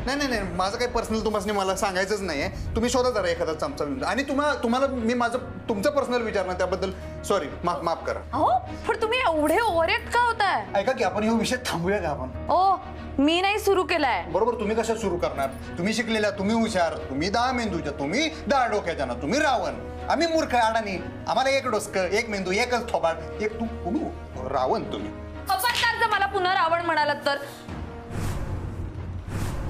नाही नाही नाही, माझं काही पर्सनल तुम्हाला मला सांगायचंच नाहीये. तुम्ही शोधा जरा एखादा चमचा बिमचा. आणि तुम्हाला मी माझं तुमचं पर्सनल विचारणार त्याबद्दल सॉरी, माफ करा. हो पण तुम्ही एवढे ओव्हरएक्ट का होताय? ऐका की आपण हा विषय थांबूया का आपण? ओ मी नाही सुरू केलाय. बरोबर, तुम्ही कशा सुरू करणार? तुम्ही शिकलेल्या, तुम्ही हुशार, तुम्ही 10 मेंदूच्या, तुम्ही 10 डोक्याच्या ना, तुम्ही रावण. आम्ही मूर्ख अडाणी. आम्हाला एक डोसकं, एक मेंदू, एकच थोबाड, एक तुम्ही रावण. तुम्ही जर मला पुन्हा रावण म्हणालात तर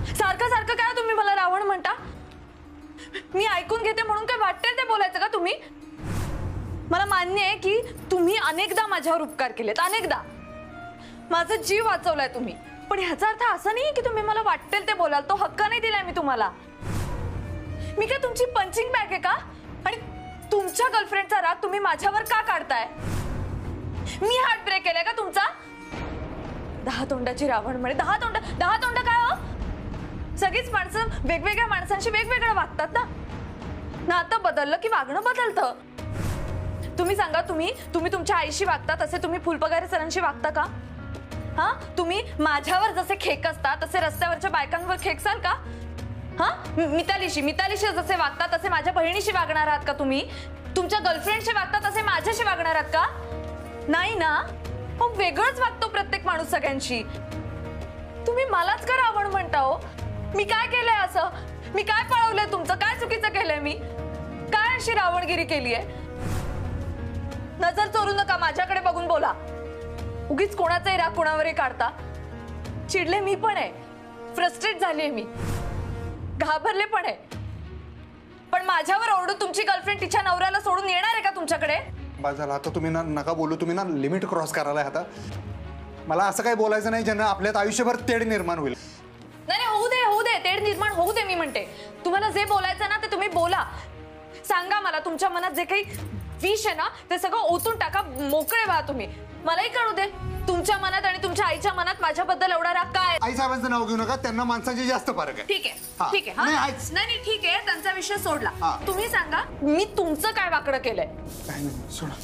सारखं सारखं काय तुम्ही मला रावण म्हणता? मी ऐकून घेते म्हणून काय वाटते ते बोलायचं का तुम्ही? मला मान्य आहे की तुम्ही अनेकदा माझ्यावर उपकार केलेत, अनेकदा माझा जीव वाचवलाय तुम्ही, पण ह्याचा अर्थ असा नाही की तुम्ही मला वाटेल ते बोलाल. तो हक्क नाही दिलाय मी तुम्हाला. मी काय तुमची पंचिंग बॅग आहे का? आणि तुमच्या गर्लफ्रेंडचा राग तुम्ही माझ्यावर का काढताय? मी हार्ट ब्रेक केलाय का तुमचा? 10 तोंडाची रावण म्हणे. 10 तोंड काय हो? सगळीच माणसं वेगवेगळ्या माणसांशी वेगवेगळं वागतात ना. नातं बदललं की वागणं बदलतं. तुम्ही सांगा, तुम्ही तुमच्या आईशी वागता तसे तुम्ही फुलपगारे सरांशी वागता का? हा, तुम्ही माझ्यावर जसे खेकसता तसे रस्त्यावरच्या बायकांवर खेकसाल का? हा, मितालीशी जसे वागता तसे माझ्या बहिणीशी वागणार आहात का? तुम्ही तुमच्या गर्लफ्रेंडशी वागता तसे माझ्याशी वागणार आहात का? नाही ना. मग वेगळंच वागतो प्रत्येक माणूस सगळ्यांशी. तुम्ही मलाच का रावण म्हणता हो? मी काय केलंय असं? मी काय पळवलंय तुमचं? काय चुकीचं केलंय मी? काय अशी रावणगिरी केलीये? नजर चोरू नका, माझ्याकडे बघून बोला. उगीच कोणाचाही राग कोणावरही काढता. चिडले मी पण आहे, फ्रस्ट्रेट झालीये मी, घाबरले पण आहे. पण माझ्यावर ओरडून तुमची गर्लफ्रेंड तिच्या नवऱ्याला सोडून येणार आहे का तुमच्याकडे? बाजाला आता तुम्ही ना नका बोलू. तुम्ही ना लिमिट क्रॉस करायला. आता मला असं काही बोलायचं नाही ज्यांना आपल्यात आयुष्यभर तेढ निर्माण होईल. नाही होऊ दे, तेढ निर्माण होऊ दे. मी म्हणते तुम्हाला जे बोलायचं ना ते तुम्ही बोला. सांगा मला तुमच्या मनात जे काही विष आहे ना ते सगळं ओतून टाका, मोकळे व्हा तुम्ही. मलाही कळू दे तुमच्या मनात आणि तुमच्या आईच्या मनात माझ्याबद्दल एवढा राग काय? आई साहेबांचं नाव घेऊ नका, त्यांना माणसांची जास्त फरक आहे. ठीक आहे. नाही ठीक आहे, त्यांचा विषय सोडला. तुम्ही सांगा मी तुमचं काय वाकडं केलंय?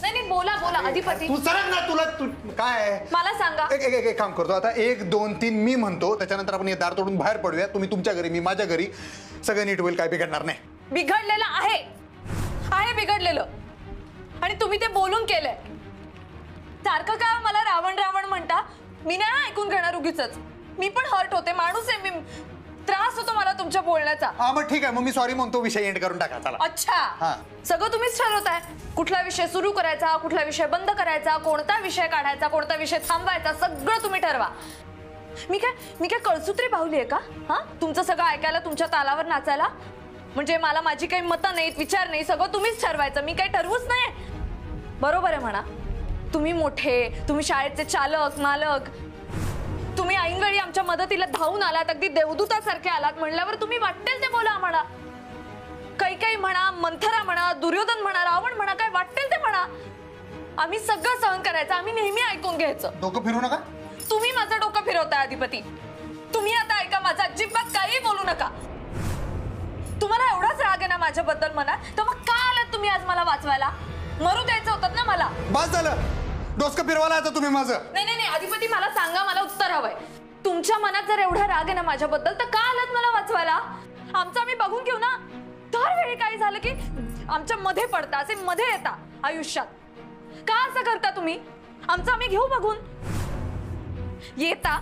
नाही बोला अधिपती. तू सरक ना, तुला काय मला सांगा. एक काम करतो आता, 1 2 3 मी म्हणतो, त्याच्यानंतर आपण हे दार तोडून बाहेर पडूया. तुम्ही तुमच्या घरी, मी माझ्या घरी. सगळं नीट होईल, काय बिघडणार नाही. बिघडलेलं आहे बिघडलेलं, आणि तुम्ही ते बोलून केलंय. सारखं का मला रावण म्हणता? मी नाही ऐकून घेणार उगीच. मी पण हर्ट होते, माणूस आहे मी. त्रास होतो मला तुमच्या बोलण्याचा. मग ठीक आहे, मग मी सॉरी म्हणतो. विषय एंड करून टाका. चला. अच्छा, सगळं तुम्हीच ठरवताय कुठला विषय सुरू करायचा, कुठला विषय बंद करायचा, कोणता विषय काढायचा, कोणता विषय थांबवायचा, सगळं तुम्ही ठरवा. मी काय कळसूत्री बाहुली आहे का? हा, तुमचं सगळं ऐकायला, तुमच्या तालावर नाचायला? म्हणजे मला माझी काही मतं नाहीत, विचार नाही, सगळं तुम्हीच ठरवायचं, मी काही ठरवूच नाही. बरोबर आहे म्हणा. तुम्ही मोठे, तुम्ही शाळेचे चालक मालक, तुम्ही ऐनवेळी आमच्या मदतीला धावून आलात, अगदी देवदूतासारखे आलात. म्हणल्यावर तुम्ही वाटेल ते बोला आम्हाला. काही म्हणा, मंथरा म्हणा, दुर्योधन म्हणा, रावण म्हणा, काय वाटेल ते म्हणा. आम्ही सगळं सहन करायचं, आम्ही नेहमी ऐकून घ्यायचं. डोकं फिरू नका. तुम्ही माझं डोकं फिरवताय अधिपती. तुम्ही आता ऐका, माझं अजिबात काही बोलू नका. तुम्हाला एवढाच राग आहे ना माझ्याबद्दल मनात, तर मग का आलात तुम्ही आज मला वाचवायला? मरू द्यायचं होतं ना मला. बस झालं, डोसकं फिरवायला आता तुम्ही माझं. नाही अधिपती, मला सांगा, मला उत्तर हवंय. तुमच्या मनात जर एवढा राग आहे ना माझ्याबद्दल, तर का आलात मला वाचवायला? आमचं आम्ही बघून घेऊ ना. दरवेळी काय झालं की आमच्या मध्ये पडता, असे मध्ये येता आयुष्यात. का असं करता तुम्ही? आमचं आम्ही घेऊ बघून. येता,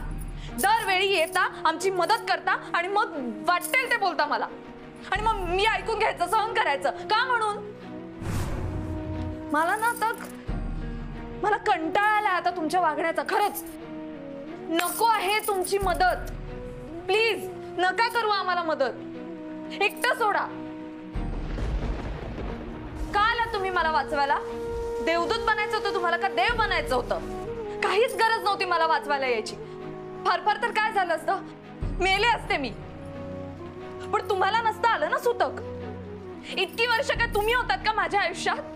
दरवेळी येता, आमची मदत करता, आणि मग वाटेल ते बोलता मला, आणि मग मी ऐकून घ्यायचं, सहन करायचं. का म्हणून? मला ना आता मला कंटाळा आलाय आता तुमच्या वागण्याचा. खरंच नको आहे तुमची मदत. प्लीज नका करू आम्हाला मदत. एकटं सोडा. का आलात तुम्ही मला वाचवायला? देवदूत बनायचं होतं तुम्हाला का देव बनायचं होतं? काहीच गरज नव्हती मला वाचवायला यायची. फार तर काय झालं असतं, मेले असते मी. पण तुम्हाला नसतं आलं ना सुतक. इतकी वर्ष काय तुम्ही होतात का माझ्या आयुष्यात?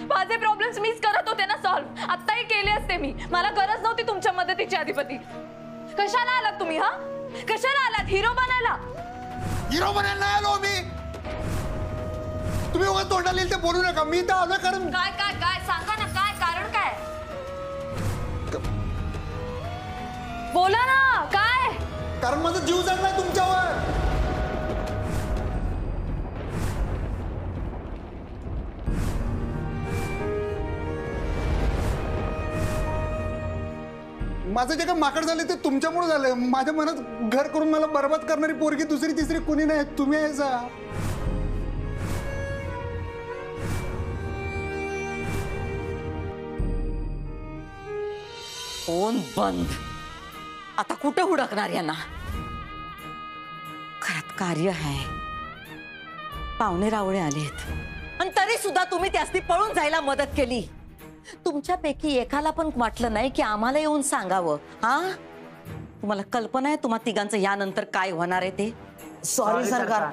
माझे प्रॉब्लेम्स मीच करत होते ना सॉल्व्ह. आत्ताही केले असते मी. मला गरज नव्हती तुमच्या मदतीची अधिपती. कशाला आलात तुम्ही? हा, कशाला आलात? हिरो बनायला? हिरो बनायला नाही आलो मी. तुम्ही उगाच तोंडाला येईल ते बोलू नका. मी तर आलो कारण काय सांगा ना, काय कारण? काय बोला ना, काय? कारण माझा जीव जाणार तुमच्या माझं जे काय माकड झालं ते तुमच्यामुळे झालं. माझ्या मनात घर करून मला बरबाद करणारी पोरगी दुसरी तिसरी कुणी नाही, तुम्ही यायचा. फोन बंद. आता कुठे हुडकणार यांना? घरात कार्य आहे, पाहुणे रावळे आलेत आणि तरी सुद्धा तुम्ही त्यासनी पळून जायला मदत केली. तुमच्यापैकी एकाला पण वाटलं नाही की आम्हाला येऊन सांगावं? हा, तुम्हाला कल्पना आहे तुम्हा तिघांचं यानंतर काय होणार आहे ते? सॉरी सरकार.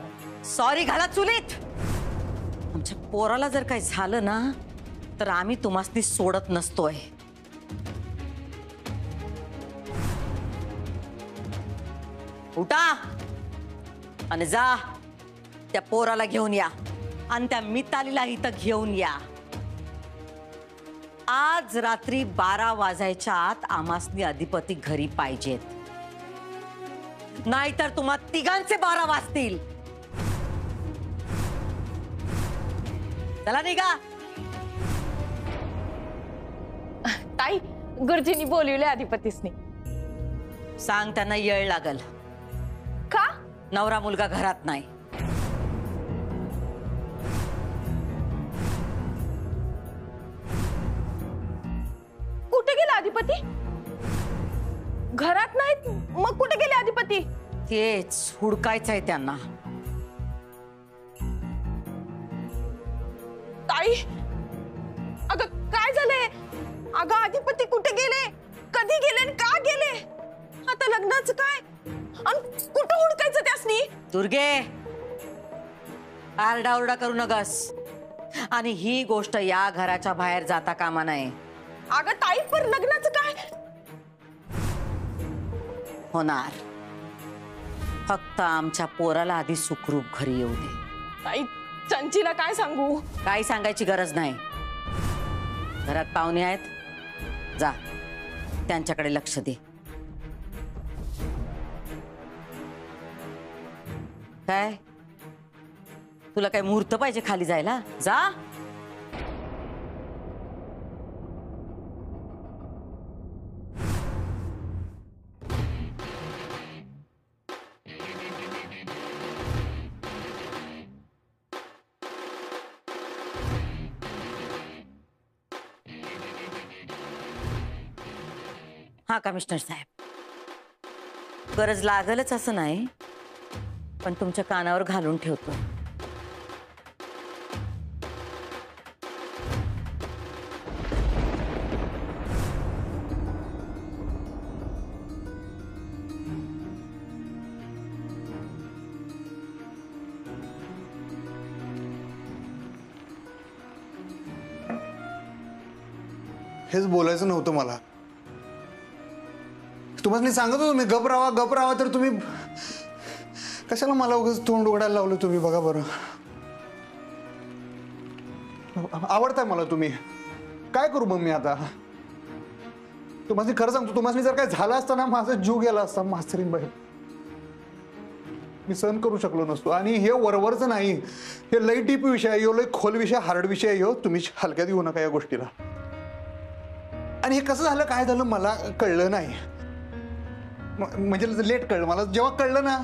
सॉरी घाला चुलीत. आमच्या पोराला जर काही झालं ना तर आम्ही तुम्हासनी सोडत नसतोय. उठा आणि जा त्या पोराला घेऊन या आणि त्या मितालीला इथं घेऊन या. आज रात्री 12 वाजायच्या आत आमासनी अधिपती घरी पाहिजेत, नाहीतर तुम्हा तिघांचे 12 वाजतील. चला निघा. ताई, गुरुजींनी बोलवले अधिपतीसनी. सांग त्यांना येळ लागल. का? नवरा मुलगा घरात नाही. कुठे गेला अधिपती? घरात नाहीत, मग कुठे गेले अधिपती? तेच हुडकायचंय त्यांना. ताई, अगं काय झालंय? अगं अधिपती कुठे गेले, कधी गेले आणि का गेले? आता लग्नाचं काय आणि कुठं हुडकायचं त्यासनी? दुर्गे, आरडाओरडा करू नगस आणि ही गोष्ट या घराच्या बाहेर जाता कामा नये. अगं ताई, पर लग्नाचं काय होणार? फक्त आमच्या पोराला आधी सुखरूप घरी येऊ दे. ताई, चंचीला काय सांगू? काही सांगायची गरज नाही. घरात पाहुणे आहेत, जा त्यांच्याकडे लक्ष दे. काय तुला काय मुहूर्त पाहिजे खाली जायला? जा. हा कमिशनर साहेब, गरज लागलच असं नाही, पण तुमच्या कानावर घालून ठेवतो. हेच बोलायचं नव्हतं मला. तुम्हाला सांगत होतो मी गप राहा, तर तुम्ही कशाला मला उगाच तोंड उघडायला लावलं तुम्ही? बघा बरं, आवडताय मला तुम्ही. काय करू मग मी आता? तुम्हाला खरं सांगतो, तुम्हाला जर काय झालं असतं ना, माझा जीव गेला असता मास्तरीन बाई. मी सहन करू शकलो नसतो. आणि हे वरवरचं नाही, हे लई डीप विषय आहे, लई खोल विषय, हार्ड विषय आहे. तुम्ही हलक्यात घेऊ नका या गोष्टीला. आणि हे कसं झालं, काय झालं मला कळलं नाही. म्हणजे लेट कळलं मला. जेव्हा कळलं ना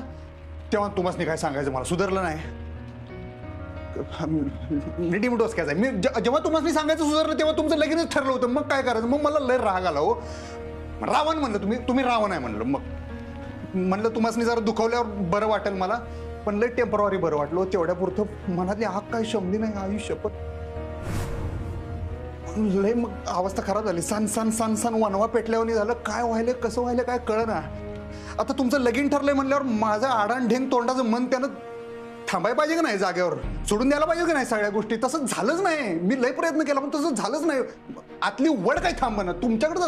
तेव्हा तुम्हाला काय सांगायचं, मला सुधारलं नाही. निटीम डोसक्याचा आहे मी. जेव्हा तुम्हाला सांगायचं सुधारलं तेव्हा तुमचं लगीनच ठरलं होतं. मग काय करायचं? मग मला लय राग आला हो. रावण म्हणलं तुम्ही रावण आहे म्हणलं. मग म्हणलं तुम्हाला जरा दुखावल्यावर बरं वाटेल मला, पण लय टेम्पररी बरं वाटलं. तेवढ्या पुरतं मनातली आग काही शमली नाही. आयुष्यपत लय मग अवस्था खराब झाली. सन वनवा पेटल्यावर झालं. काय व्हायलं, कसं व्हायलं काय कळलं ना. आता तुमचं लगीन ठरलंय म्हणल्यावर माझं आडाण ढेंग तोंडाचं मन त्यानं थांबायला पाहिजे का नाही? जागेवर सोडून द्यायला पाहिजे का नाही सगळ्या गोष्टी? तसं झालंच नाही. मी लय प्रयत्न केला पण तसं झालंच नाही. आतली वड काय थांबना. तुमच्याकडे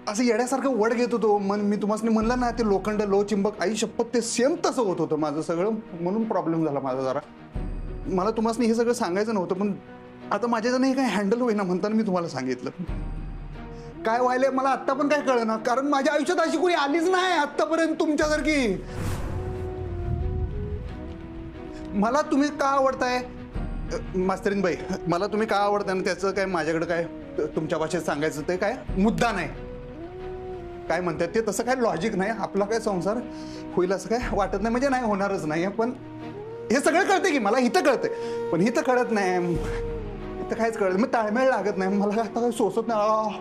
असं येड्यासारखं वड घेत होतो. मी तुम्हाला म्हणलं ना, ते लोखंड लो चिंबक, आई शपथ ते सेम तसं होत होतं माझं सगळं. म्हणून प्रॉब्लेम झाला माझा जरा. मला तुम्हाला हे सगळं सांगायचं नव्हतं, पण आता माझ्याजण हे काय हँडल होईना म्हणताना मी तुम्हाला सांगितलं. काय व्हायलंय मला आत्ता पण काय कळना, कारण माझ्या आयुष्यात अशी कोणी आलीच नाही आत्तापर्यंत तुमच्यासारखी. मला तुम्ही का आवडताय मास्तरीन बाई? मला तुम्ही का आवडताय ना, त्याचं काय माझ्याकडे काय तुमच्या भाषेत सांगायचं ते काय मुद्दा नाही. काय म्हणतात ते तसं काय लॉजिक नाही. आपला काय संसार होईल असं काय वाटत नाही, म्हणजे नाही होणारच नाही. पण हे सगळं कळते की मला, इथं कळतंय पण इथं कळत नाही, इथं काहीच कळत. मग ताळमेळ लागत नाही मला, आता काही सोसत नाही.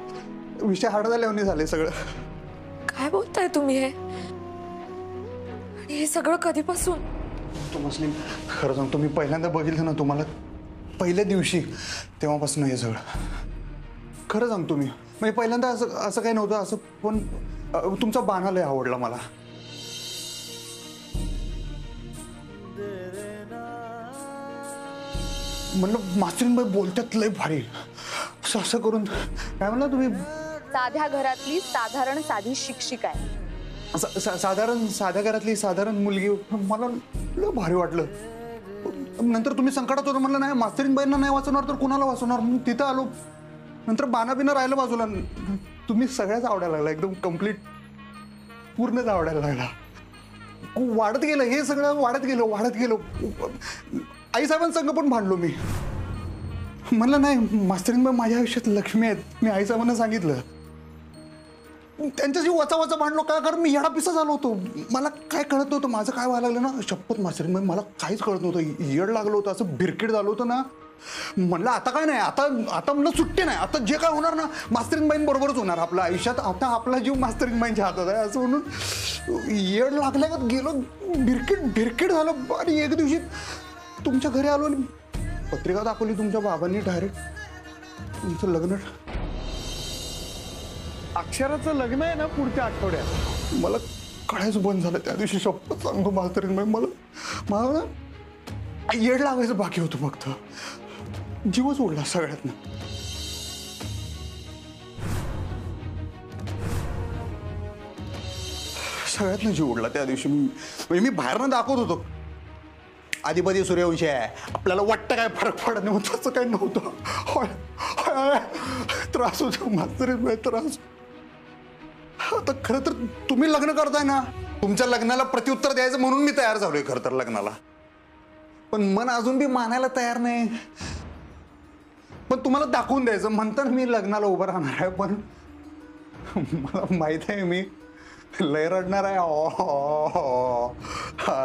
विषय हार्ड झाल्यावर झाले सगळं. काय बोलताय तुम्ही हे? आणि हे सगळं कधीपासून? तुम्हाला खरं सांगतो, मी पहिल्यांदा बघितलं ना तुम्हाला पहिल्या दिवशी, तेव्हापासून हे सगळं खरं सांगतो मी. म्हणजे पहिल्यांदा असं काही नव्हतं असं, पण तुमचा बाणा लय आवडला मला. म्हणलं मास्टरीनबाई बोलतात लय भारी, असं असं करून. काय म्हणला तुम्ही? साध्या घरातली साधारण साधी शिक्षिका आहे. साधारण साध्या घरातली साधारण मुलगी. मला लय भारी वाटलं. नंतर तुम्ही संकटात होतं, म्हणलं नाही मास्तरीनबाईंना नाही वाचवणार तर कुणाला वाचवणार, म्हणून तिथं आलो. नंतर बाणा बिना राहिलं बाजूला. तुम्ही सगळ्याच आवडायला लागला, एकदम कम्प्लीट पूर्णच आवडायला लागला. वाढत गेलं हे सगळं, वाढत गेलो. आईसाहेबांसंग पण भांडलो मी. म्हणलं नाही मास्तरीनबाई माझ्या आयुष्यात लक्ष्मी आहेत. मी आईसाहेबांना सांगितलं. त्यांच्याशी वचा भांडलो का, कारण मी येडा पिसा झालो होतो. मला काय कळत नव्हतं माझं काय व्हायला लागलं ना. शपथ मास्तरीनबाई मला काहीच कळत नव्हतं. येड लागलो होतं, असं बिरकीट झालो होतं ना. म्हणलं आता काय नाही, आता म्हणलं सुट्टी नाही. आता जे काय होणार ना मास्तरीनबाईंबरोबरच होणार आपल्या आयुष्यात. आता आपला जीव मास्तरीनबाईंच्या हातात आहे असं म्हणून येड लागल्या गेलो. बिरकीट झालं. आणि एक दिवशी तुमच्या घरी आलो आणि पत्रिका दाखवली तुमच्या बाबांनी. डायरेक्ट तुमचं लग्न, अक्षराचं लग्न आहे ना पुढच्या आठवड्यात. मला कळायचं बंद झालं त्या दिवशी. शपथ सांगतो मास्तरीनबाई, मला ना येड लागायचं बाकी होतं. फक्त जीवच उडला सगळ्यातनं. सगळ्यातनं जीव उडला त्या दिवशी. म्हणजे मी बाहेरनं दाखवत होतो आधिपती सूर्यवंशी आहे, आपल्याला वाटतं काय फरक पडत नाही. तसं काही नव्हतं. त्रास होतो मास्तरीनबाई, त्रास. आता खरं तर तुम्ही लग्न करताय ना, तुमच्या लग्नाला प्रत्युत्तर द्यायचं म्हणून मी तयार झालोय खरं तर लग्नाला. पण मन अजून बी मानायला तयार नाही. पण तुम्हाला दाखवून द्यायचं म्हणताना मी लग्नाला उभं राहणार आहे. पण मला माहित आहे मी लय रडणार आहे.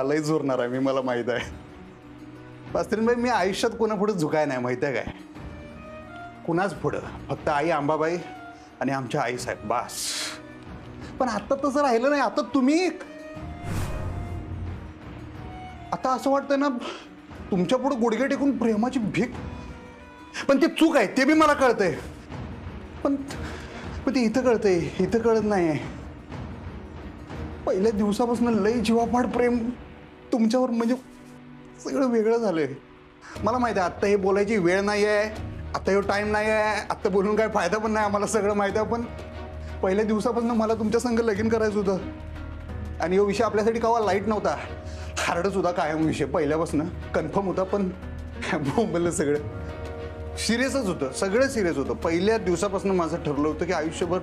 लय झुरणार आहे मी, मला माहित आहे. मास्तरीनबाई मी आयुष्यात कोणापुढे झुकाय नाही, माहिती आहे काय. कुणाच पुढं, फक्त आई अंबाबाई आणि आमच्या आईसाहेब बास. पण आता तसं राहिलं नाही. आता तुम्ही, आता असं वाटतंय ना तुमच्या पुढे गुडघे टेकून प्रेमाची भीक. पण ते चूक आहे ते बी मला कळतंय. पण ते इथं कळतंय, इथं कळत नाही. पहिल्या दिवसापासून लय जीवापाड प्रेम तुमच्यावर, म्हणजे सगळं वेगळं झालंय. मला माहिती आहे आत्ता हे बोलायची वेळ नाही आहे, आत्ता हे टाईम नाही आहे, आत्ता बोलून काय फायदा पण नाही, आम्हाला सगळं माहिती आहे. पण पहिल्या दिवसापासून मला तुमच्या संग लगीन करायचं होतं. आणि हा विषय आपल्यासाठी केव्हा लाईट नव्हता, हार्डच होता कायम विषय. पहिल्यापासून कन्फर्म होता. पण बोंबलं सगळं सिरियसच होतं, सगळं सिरियस होतं. पहिल्या दिवसापासून माझं ठरलं होतं की आयुष्यभर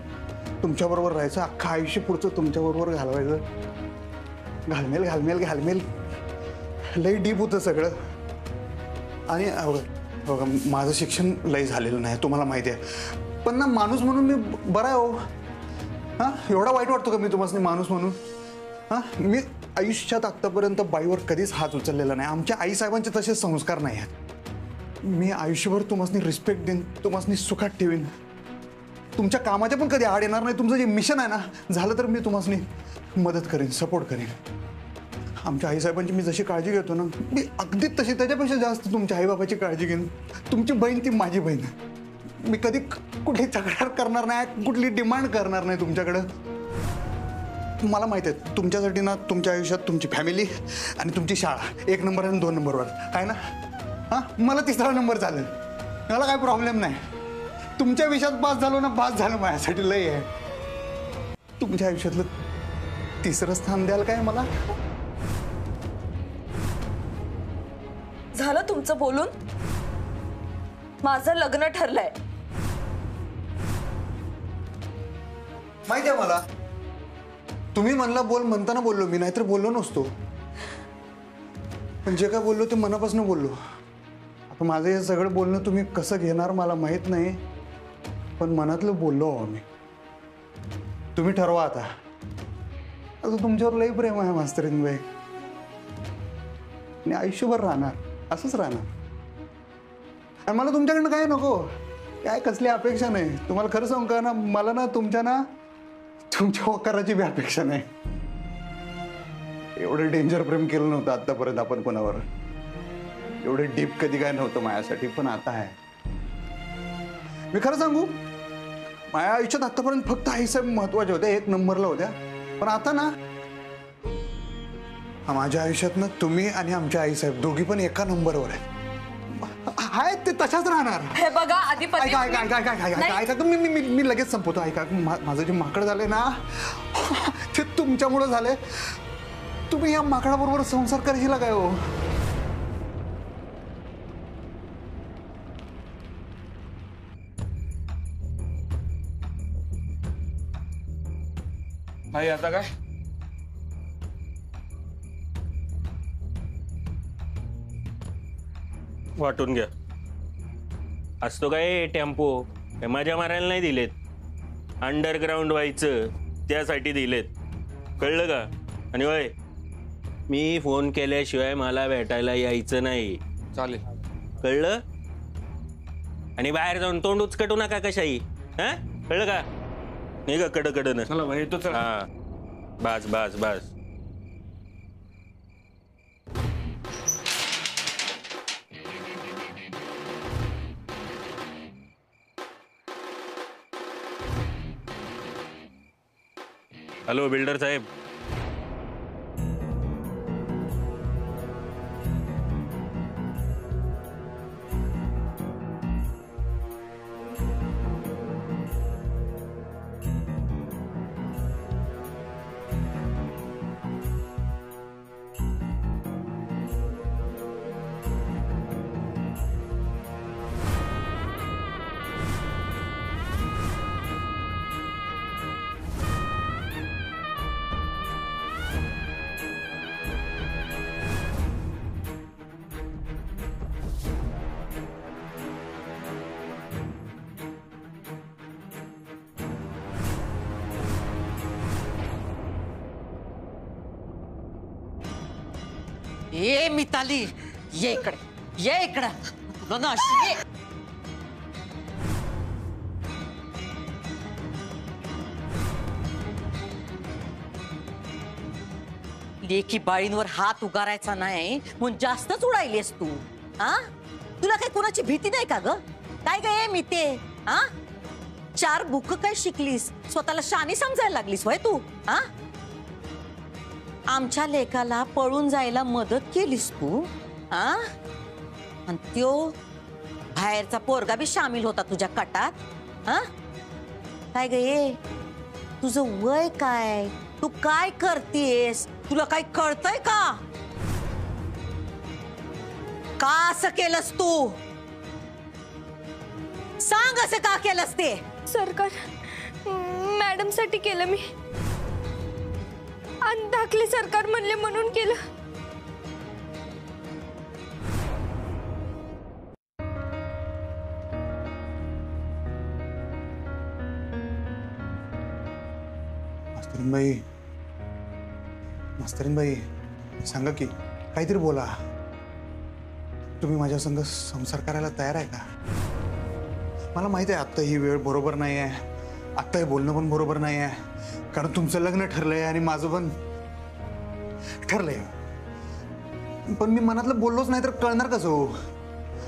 तुमच्याबरोबर राहायचं, अख्खं आयुष्य पुढचं तुमच्याबरोबर घालवायचं. घालमेल लई डीप होतं सगळं. आणि बघा माझं शिक्षण लई झालेलं नाही, तुम्हाला माहिती आहे. पण ना माणूस म्हणून मी बरा आहे हो. हां, एवढा वाईट वाटतो का मी तुम्हाला माणूस म्हणून? हां, मी आयुष्यात आत्तापर्यंत बाईवर कधीच हात उचललेला नाही. आमच्या आईसाहेबांचे तसे संस्कार नाही आहेत. मी आयुष्यभर तुम्हाला रिस्पेक्ट देईन, तुम्हाला सुखात ठेवीन. तुमच्या कामाच्या पण कधी आड येणार नाही. तुमचं जे मिशन आहे ना, झालं तर मी तुम्हाला मदत करेन, सपोर्ट करेन. आमच्या आईसाहेबांची मी जशी काळजी घेतो ना, मी अगदी तशी त्याच्यापेक्षा जास्त तुमच्या आईबाबाची काळजी घेईन. तुमची बहीण ती माझी बहीण. मी कधी कुठली तक्रार करणार नाही, कुठली डिमांड करणार नाही तुमच्याकडं. मला माहिती आहे तुमच्यासाठी ना तुमच्या आयुष्यात तुमची फॅमिली आणि तुमची शाळा 1 नंबर आणि 2 नंबरवर आहे ना. हां, मला 3रा नंबर चालेल, मला काय प्रॉब्लेम नाही. तुमच्या विषयात पास झालो ना, पास झालं माझ्यासाठी लय आहे. तुमच्या आयुष्यातलं 3रं स्थान द्याल काय मला? झालं तुमचं बोलून? माझं लग्न ठरलंय. माहिती आहे मला, तुम्ही म्हणला बोल म्हणताना बोललो मी, नाहीतर बोललो नसतो. पण जे काय बोललो ते मनापासून बोललो. आता माझं हे सगळं बोलणं तुम्ही कसं घेणार मला माहीत नाही, पण मनातलं बोललो आहो मी. तुम्ही ठरवा आता तुमच्यावर लई प्रेम आहे मास्तरीन बाई, आणि आयुष्यभर राहणार, असंच राहणार. आणि मला तुमच्याकडनं काय नको, काय कसली अपेक्षा नाही. तुम्हाला खरं सांगू का ना, मला ना तुमच्या होकाराची बी अपेक्षा नाही. एवढं डेंजर प्रेम केलं नव्हतं आतापर्यंत आपण कोणावर, एवढं डीप कधी काय नव्हतं माझ्यासाठी, पण आता आहे. मी खरं सांगू, माझ्या आयुष्यात आतापर्यंत फक्त आईसाहेब महत्वाचे होते, एक नंबरला होत्या. पण आता ना माझ्या आयुष्यात ना तुम्ही आणि आमच्या आईसाहेब दोघी पण एका नंबरवर आहेत, ते तशाच राहणार. हे बघा आधीपती, ऐका मी लगेच संपवतो. ऐका, माझं जे माकड झालंय ना ते तुमच्यामुळे झालंय. तुम्ही या माकडाबरोबर संसार करशील काय हो? नाही आता काय वाटून घ्या. असतो काय टेम्पो, हे मजा मारायला नाही दिलेत, अंडरग्राऊंड व्हायचं त्यासाठी दिलेत, कळलं का? आणि होय, मी फोन केल्याशिवाय मला भेटायला यायचं नाही, चालेल. कळलं? आणि बाहेर जाऊन तोंड उचकटू नका कशाही, हा? कळलं का? नाही का कडकडन? चला भाई, येतो. चला. हा, बस बस बस. हॅलो बिल्डर साहेब, ए मिताली, ये इकडे, ये इकडे. तुला ना अशी लेखी बाळींवर हात उगारायचा नाही म्हणून जास्तच उडायलीस तू. हा, तुला काय कोणाची भीती नाही का ग? काय ग मी ते, हा, 4 बुक काय शिकलीस, स्वतःला शानी समजायला लागलीस होय तू? हा, आमच्या लेकाला पळून जायला मदत केलीस तू. हा, आणि त्यो बाहेरचा पोरगा बी शामिल होता तुझ्या कटात. हा, काय गे, तुझं वय काय, तू काय करतेस, तुला काय कळतंय का? का असं केलंस तू? सांग, असं का केलंस ते? सरकार मॅडम साठी केलं मी, आणि दाखले सरकार म्हणले म्हणून केलं. मास्तरीनबाई सांगा की, काहीतरी बोला. तुम्ही माझ्या संग संसार करायला तयार आहे का? मला माहिती आहे आत्ता ही वेळ बरोबर नाही आहे, आत्ता हे बोलणं पण बरोबर नाही आहे, कारण तुमचं लग्न ठरलंय आणि माझं पण ठरलंय. पण मी मनातलं बोललोच नाही तर कळणार कसं हो?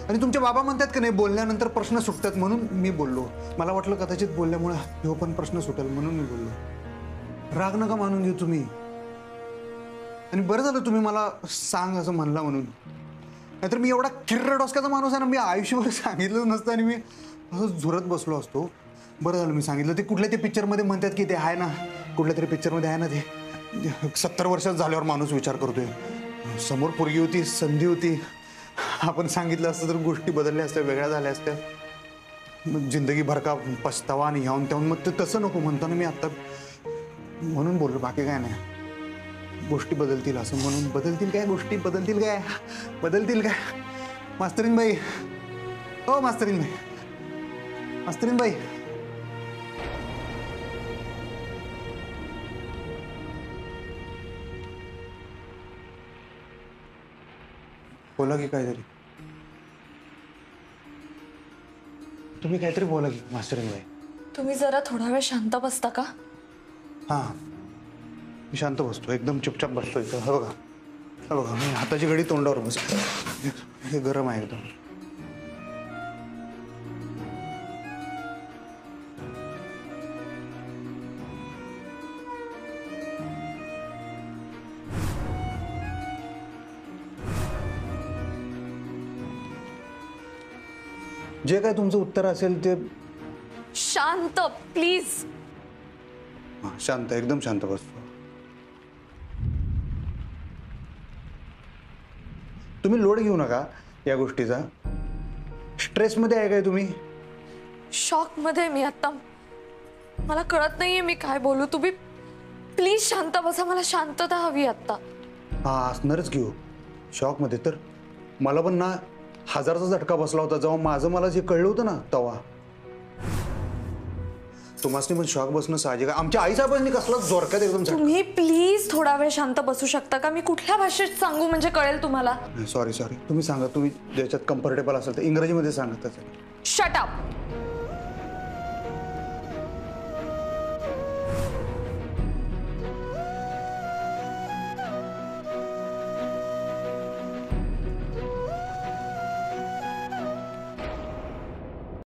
आणि तुमचे बाबा म्हणतात का नाही, बोलल्यानंतर प्रश्न सुटतात, म्हणून मी बोललो. मला वाटलं कदाचित बोलल्यामुळे हो पण प्रश्न सुटेल म्हणून मी बोललो. राग नका मानून घेऊ तुम्ही. आणि बरं झालं तुम्ही मला सांग असं म्हणला म्हणून, नाहीतर मी एवढा किर्र डोसक्याचा माणूस आहे ना, मी आयुष्यभर सांगितलंच नसतं आणि मी असं झुरत बसलो असतो. बरं झालं मी सांगितलं. ते कुठल्या ते पिक्चरमध्ये म्हणतात की ते आहे ना, कुठल्या तरी पिक्चरमध्ये आहे ना, ते 70 वर्षात झाल्यावर माणूस विचार करतोय, समोर पोरगी होती, संधी होती, आपण सांगितलं असतं तर गोष्टी बदलल्या असत्या, वेगळ्या झाल्या असत्या, मग जिंदगी भर का पछतावा आणि ह्याहून त्याहून. मग ते तसं नको म्हणताना मी आत्ता म्हणून बोललो, बाकी काय नाही. गोष्टी बदलतील असं म्हणून. बदलतील काय गोष्टी, बदलतील काय, बदलतील काय? मास्तरीनबाई, हो मास्तरीनबाई, मास्तरीनबाई, बोला की काहीतरी. तुम्ही काहीतरी बोला की मास्टरीन बाई. तुम्ही जरा थोडा वेळ शांत बसता का? हां, मी शांत बसतो, एकदम चुपचाप बसतो इथं. हा बघा, हा बघा, मी हाताची घडी तोंडावर बसतो. हे गरम आहे एकदम. जे काय तुमचं उत्तर असेल ते. शांत प्लीज. हां, शांत, एकदम शांत बसतो. तुम्ही लोड घेऊ नका या गोष्टीचा. स्ट्रेसमध्ये आहे काय तुम्ही? शॉक मध्ये मी आता. मला कळत नाहीये मी काय बोलू. तुम्ही प्लीज शांत बसा. मला शांतता हवी आता. हा, असणारच घेऊ शॉकमध्ये. तर मला पण ना हजाराचा झटका बसला होता जेव्हा मला जे कळलं होतं ना तेव्हा. तुम्हाला पण शॉक बसणं साहजिक आहे. आमच्या आईसाहेबांनी कसला जोरक्यात एकदम झटका. तुम्ही प्लीज थोडा वेळ शांत बसू शकता का? मी कुठल्या भाषेत सांगू म्हणजे कळेल तुम्हाला? सॉरी तुम्ही सांगा. तुम्ही ज्याच्यात कम्फर्टेबल असाल तर इंग्रजीमध्ये सांगा त्याचं. Shut up.